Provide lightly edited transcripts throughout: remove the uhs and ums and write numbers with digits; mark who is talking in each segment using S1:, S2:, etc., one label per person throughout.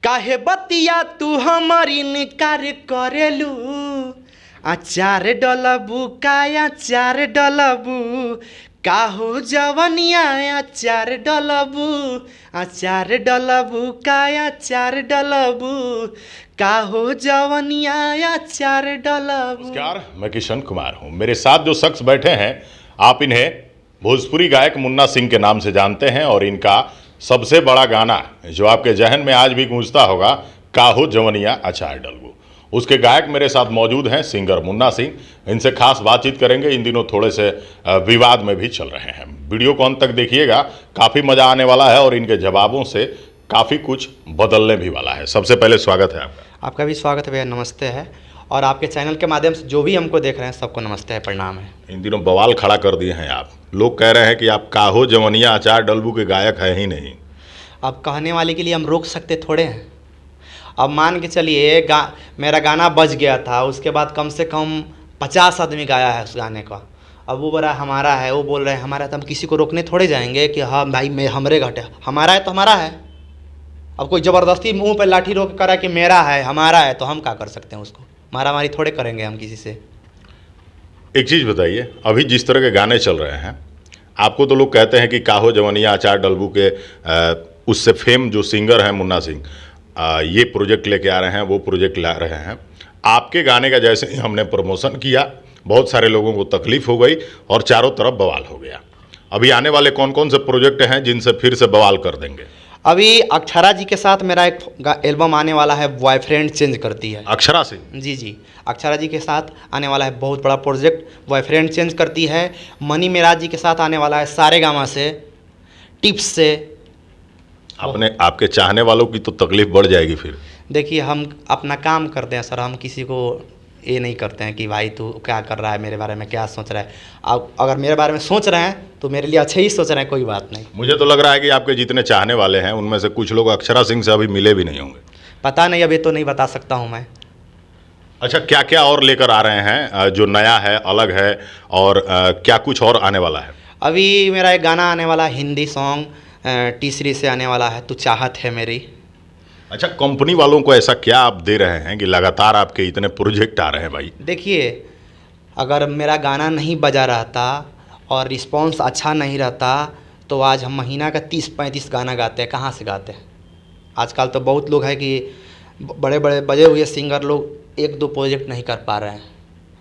S1: काहे बतिया तू हमर इनकार करेलू। अचार डलबू का अचार डलबू का हो जवनिया अचार डलबू। अचार डलबू का अचार डलबू का हो जवनिया अचार डलबू।
S2: नमस्कार, मैं किशन कुमार हूँ। मेरे साथ जो शख्स बैठे हैं आप इन्हें भोजपुरी गायक मुन्ना सिंह के नाम से जानते हैं और इनका सबसे बड़ा गाना जो आपके जहन में आज भी गूंजता होगा, काहो जवनिया अचार डलबू, उसके गायक मेरे साथ मौजूद हैं सिंगर मुन्ना सिंह। इनसे खास बातचीत करेंगे। इन दिनों थोड़े से विवाद में भी चल रहे हैं। वीडियो को अंत तक देखिएगा, काफ़ी मज़ा आने वाला है और इनके जवाबों से काफ़ी कुछ बदलने भी वाला है। सबसे पहले स्वागत है आपका।
S1: आपका भी स्वागत है भैया, नमस्ते है। और आपके चैनल के माध्यम से जो भी हमको देख रहे हैं सबको नमस्ते है, प्रणाम है।
S2: इन दिनों बवाल खड़ा कर दिए हैं आप। लोग कह रहे हैं कि आप काहो जवनिया अचार डलबू के गायक है ही नहीं।
S1: अब कहने वाले के लिए हम रोक सकते थोड़े हैं। अब मान के चलिए मेरा गाना बज गया था, उसके बाद कम से कम 50 आदमी गाया है उस गाने का। अब वो बोला हमारा है, वो बोल रहे हैं हमारा है, तो हम किसी को रोकने थोड़े जाएंगे कि हाँ भाई मैं हमरे घटे, हमारा है तो हमारा है। अब कोई ज़बरदस्ती मुंह पे लाठी रोक करा कि मेरा है हमारा है, तो हम क्या कर सकते हैं? उसको मारामारी थोड़े करेंगे हम किसी से।
S2: एक चीज़ बताइए, अभी जिस तरह के गाने चल रहे हैं, आपको तो लोग कहते हैं कि काहो जवनिया अचार डलबू के उससे फेम जो सिंगर हैं मुन्ना सिंह, ये प्रोजेक्ट लेके आ रहे हैं, वो प्रोजेक्ट ला रहे हैं। आपके गाने का जैसे ही हमने प्रमोशन किया, बहुत सारे लोगों को तकलीफ हो गई और चारों तरफ बवाल हो गया। अभी आने वाले कौन कौन से प्रोजेक्ट हैं जिनसे फिर से बवाल कर देंगे?
S1: अभी अक्षरा जी के साथ मेरा एक एल्बम आने वाला है, बॉयफ्रेंड चेंज करती है।
S2: अक्षरा सिंह?
S1: जी, अक्षरा जी के साथ आने वाला है बहुत बड़ा प्रोजेक्ट, बॉयफ्रेंड चेंज करती है। मनी मेराज जी के साथ आने वाला है सारेगामा से, टिप्स से।
S2: आपके चाहने वालों की तो तकलीफ बढ़ जाएगी फिर।
S1: देखिए हम अपना काम करते हैं सर, हम किसी को ये नहीं करते हैं कि भाई तू क्या कर रहा है, मेरे बारे में क्या सोच रहा है। आप अगर मेरे बारे में सोच रहे हैं तो मेरे लिए अच्छे ही सोच रहे हैं, कोई बात नहीं।
S2: मुझे तो लग रहा है कि आपके जितने चाहने वाले हैं उनमें से कुछ लोग अक्षरा सिंह से अभी मिले भी नहीं होंगे।
S1: पता नहीं, अभी तो नहीं बता सकता हूँ मैं।
S2: अच्छा, क्या क्या और लेकर आ रहे हैं जो नया है, अलग है, और क्या कुछ और आने वाला है?
S1: अभी मेरा एक गाना आने वाला है, हिंदी सॉन्ग, तीसरी से आने वाला है, तू चाहत है मेरी।
S2: अच्छा, कंपनी वालों को ऐसा क्या आप दे रहे हैं कि लगातार आपके इतने प्रोजेक्ट आ रहे हैं भाई?
S1: देखिए, अगर मेरा गाना नहीं बजा रहता और रिस्पांस अच्छा नहीं रहता तो आज हम महीना का 30-35 गाना गाते हैं। कहाँ से गाते हैं? आजकल तो बहुत लोग हैं कि बड़े बड़े बजे हुए सिंगर लोग 1-2 प्रोजेक्ट नहीं कर पा रहे हैं,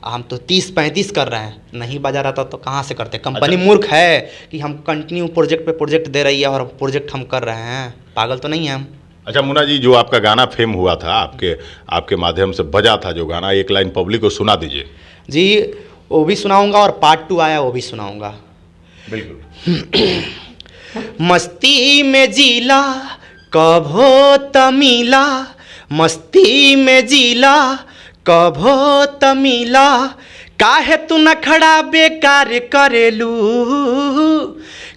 S1: हम तो 30-35 कर रहे हैं। नहीं बजा रहता तो कहाँ से करते? कंपनी मूर्ख है कि हम कंटिन्यू प्रोजेक्ट पे प्रोजेक्ट दे रही है और प्रोजेक्ट हम कर रहे हैं। पागल तो नहीं है हम।
S2: अच्छा मुन्ना जी, जो आपका गाना फेम हुआ था, आपके माध्यम से बजा था जो गाना, एक लाइन पब्लिक को सुना दीजिए।
S1: जी, वो भी सुनाऊंगा और पार्ट 2 आया वो भी सुनाऊंगा।
S2: बिल्कुल।
S1: मस्ती में जीला कभो तमिला, मस्ती में जीला कभो तमिला, काहे तू न खड़ा बेकार करेलू।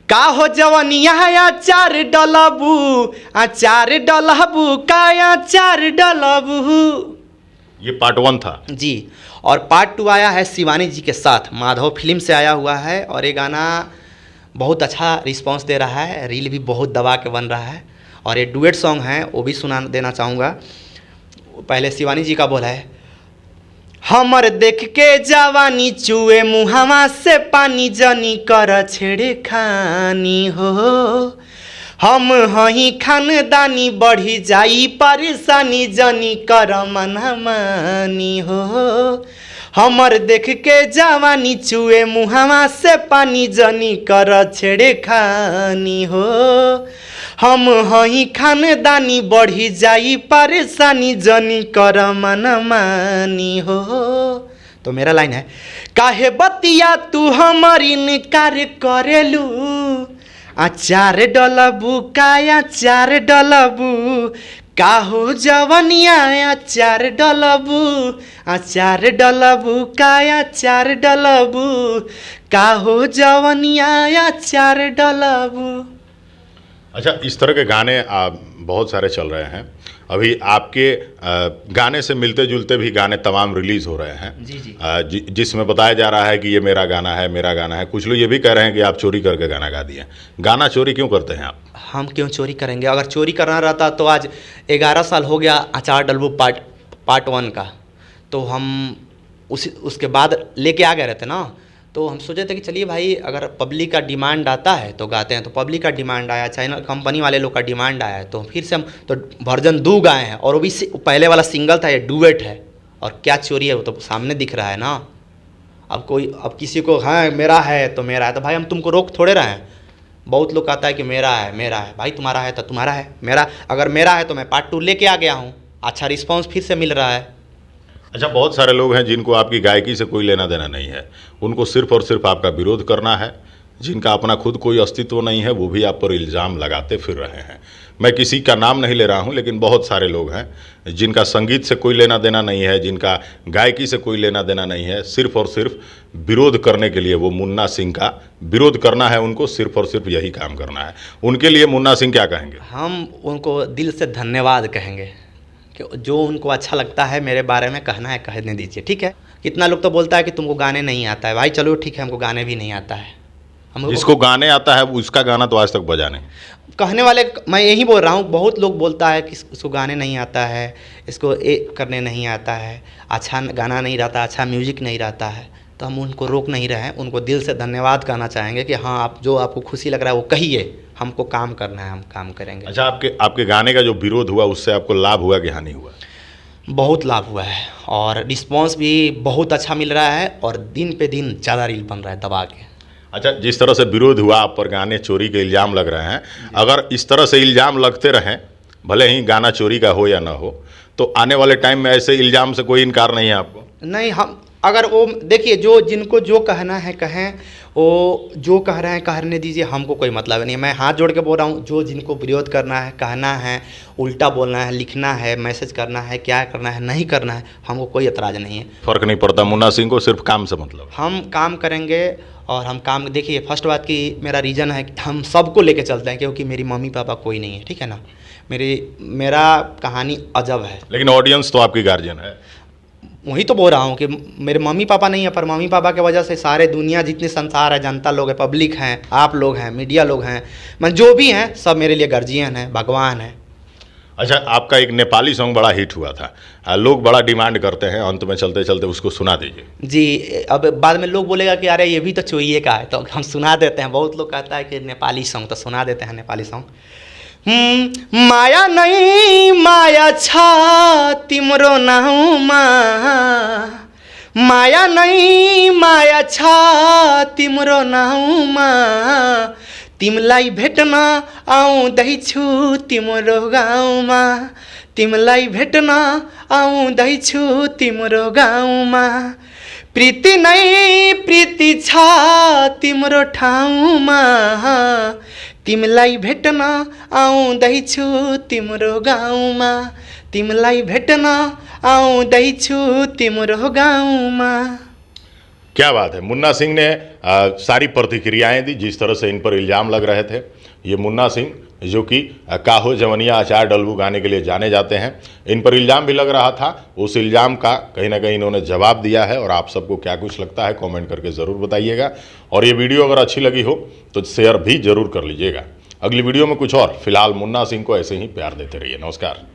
S1: काहो जवनिया अचार डलबू, अचार डलबू का अचार डलबू।
S2: ये पार्ट 1 था
S1: जी, और पार्ट 2 आया है शिवानी जी के साथ, माधव फिल्म से आया हुआ है। और ये गाना बहुत अच्छा रिस्पांस दे रहा है, रील भी बहुत दबा के बन रहा है। और ये डुएट सॉन्ग है, वो भी सुना देना चाहूँगा। पहले शिवानी जी का बोला है, हमर देख के जवानी चुए मुहावा से पानी, जनी कर छेड़े खानी हो। हम हही खानदानी बढ़ी जाई परेशानी, जनी कर मनमानी हो। हमर देख के जवानी चुए मुहावा से पानी, जनी कर छेड़े खानी हो। हम हही खानदानी बढ़ी जाई परेशानी, जनी कर मनमानी हो। तो मेरा लाइन है, काहे बतिया तू हमर इनकार करेलू। अचार डलबू का अचार डलबू काहो जवनिया अचार डलबू, अचार डलबू का अचार डलबू काहो जवनिया अचार डलबू।
S2: अच्छा, इस तरह के गाने बहुत सारे चल रहे हैं। अभी आपके गाने से मिलते जुलते भी गाने तमाम रिलीज़ हो रहे हैं
S1: जी।
S2: जिसमें बताया जा रहा है कि ये मेरा गाना है, मेरा गाना है। कुछ लोग ये भी कह रहे हैं कि आप चोरी करके गाना गा दिए। गाना चोरी क्यों करते हैं आप?
S1: हम क्यों चोरी करेंगे? अगर चोरी करना रहता तो आज 11 साल हो गया अचार डलबू पार्ट 1 का, तो हम उसके बाद लेके आ गए रहते ना। तो हम सोचे थे कि चलिए भाई, अगर पब्लिक का डिमांड आता है तो गाते हैं। तो पब्लिक का डिमांड आया, चैनल कंपनी वाले लोग का डिमांड आया, तो फिर से हम तो वर्जन 2 गाए हैं। और वो भी पहले वाला सिंगल था, ये डुएट है। और क्या चोरी है, वो तो सामने दिख रहा है ना। अब किसी को हाँ मेरा है तो मेरा है, तो भाई हम तुमको रोक थोड़े रहे हैं। बहुत लोग कहता है कि मेरा है भाई, तुम्हारा है तो तुम्हारा है। अगर मेरा है तो मैं पार्ट 2 लेके आ गया हूँ, अच्छा रिस्पॉन्स फिर से मिल रहा है।
S2: अच्छा, बहुत सारे लोग हैं जिनको आपकी गायकी से कोई लेना देना नहीं है, उनको सिर्फ और सिर्फ आपका विरोध करना है। जिनका अपना खुद कोई अस्तित्व नहीं है वो भी आप पर इल्ज़ाम लगाते फिर रहे हैं। मैं किसी का नाम नहीं ले रहा हूं, लेकिन बहुत सारे लोग हैं जिनका संगीत से कोई लेना देना नहीं है, जिनका गायकी से कोई लेना देना नहीं है। सिर्फ और सिर्फ विरोध करने के लिए वो मुन्ना सिंह का विरोध करना है, उनको सिर्फ और सिर्फ यही काम करना है। उनके लिए मुन्ना सिंह क्या कहेंगे?
S1: हम उनको दिल से धन्यवाद कहेंगे कि जो उनको अच्छा लगता है मेरे बारे में कहना है, कहने दीजिए, ठीक है। कितना लोग तो बोलता है कि तुमको गाने नहीं आता है। भाई चलो ठीक है, हमको गाने भी नहीं आता है।
S2: जिसको गाने आता है उसका गाना तो आज तक बजा नहीं।
S1: कहने वाले मैं यही बोल रहा हूँ, बहुत लोग बोलता है कि इसको गाने नहीं आता है, इसको करने नहीं आता है, अच्छा गाना नहीं रहता, अच्छा म्यूजिक नहीं रहता है। तो हम उनको रोक नहीं रहे हैं, उनको दिल से धन्यवाद कहना चाहेंगे कि हाँ, आप जो आपको खुशी लग रहा है वो कहिए, हमको काम करना है, हम काम करेंगे।
S2: अच्छा, आपके गाने का जो विरोध हुआ उससे आपको लाभ हुआ कि हानि हुआ?
S1: बहुत लाभ हुआ है और रिस्पॉन्स भी बहुत अच्छा मिल रहा है और दिन पे दिन ज़्यादा रील बन रहा है दबा के।
S2: अच्छा, जिस तरह से विरोध हुआ, आप पर गाने चोरी के इल्ज़ाम लग रहे हैं, अगर इस तरह से इल्ज़ाम लगते रहें, भले ही गाना चोरी का हो या ना हो, तो आने वाले टाइम में ऐसे इल्ज़ाम से कोई इनकार नहीं है आपको?
S1: नहीं, हम अगर वो देखिए, जो जिनको जो कहना है कहें, वो जो कह रहे हैं कहने दीजिए, हमको कोई मतलब नहीं है। मैं हाथ जोड़ के बोल रहा हूँ, जो जिनको विरोध करना है, कहना है, उल्टा बोलना है, लिखना है, मैसेज करना है, क्या करना है, नहीं करना है, हमको कोई एतराज़ नहीं है।
S2: फ़र्क नहीं पड़ता मुन्ना सिंह को, सिर्फ काम से मतलब?
S1: हम काम करेंगे और हम काम देखिए, फर्स्ट बात की मेरा रीज़न है कि हम सबको लेके चलते हैं, क्योंकि मेरी मम्मी पापा कोई नहीं है, ठीक है ना। मेरा कहानी अजब है,
S2: लेकिन ऑडियंस तो आपकी गार्जियन है।
S1: वही तो बोल रहा हूँ कि मेरे मम्मी पापा नहीं है, पर मम्मी पापा की वजह से सारे दुनिया जितने संसार है, जनता लोग है, पब्लिक हैं, आप लोग हैं, मीडिया लोग हैं, मैं जो भी हैं सब मेरे लिए गार्जियन है, भगवान है।
S2: अच्छा, आपका एक नेपाली सॉन्ग बड़ा हिट हुआ था, लोग बड़ा डिमांड करते हैं, अंत में चलते चलते उसको सुना दीजिए।
S1: जी, अब बाद में लोग बोलेगा कि अरे ये भी तो चोइए का है, तो हम सुना देते हैं। बहुत लोग कहता है कि नेपाली सॉन्ग, तो सुना देते हैं नेपाली सॉन्ग। माया नहीं माया छा तिम्रो नाउँमा, माया नहीं माया छा तिम्रो नाउँमा, तिमलाई भेट्न आउँदैछु तिम्रो गाउँमा, तिमलाई भेट्न आउँदैछु तिम्रो गाउँमा, प्रीति नै प्रीति छ तिम्रो ठाउँमा, तिमलाई भेट्न आउँदैछु तिम्रो गाउँमा, तिमलाई भेट्न आउँदैछु तिम्रो गाउँमा।
S2: क्या बात है, मुन्ना सिंह ने सारी प्रतिक्रियाएं दी जिस तरह से इन पर इल्ज़ाम लग रहे थे। ये मुन्ना सिंह जो कि काहो जवनिया अचार डलबू गाने के लिए जाने जाते हैं, इन पर इल्ज़ाम भी लग रहा था, उस इल्ज़ाम का कहीं ना कहीं इन्होंने जवाब दिया है। और आप सबको क्या कुछ लगता है कमेंट करके ज़रूर बताइएगा। और ये वीडियो अगर अच्छी लगी हो तो शेयर भी ज़रूर कर लीजिएगा। अगली वीडियो में कुछ और, फिलहाल मुन्ना सिंह को ऐसे ही प्यार देते रहिए। नमस्कार।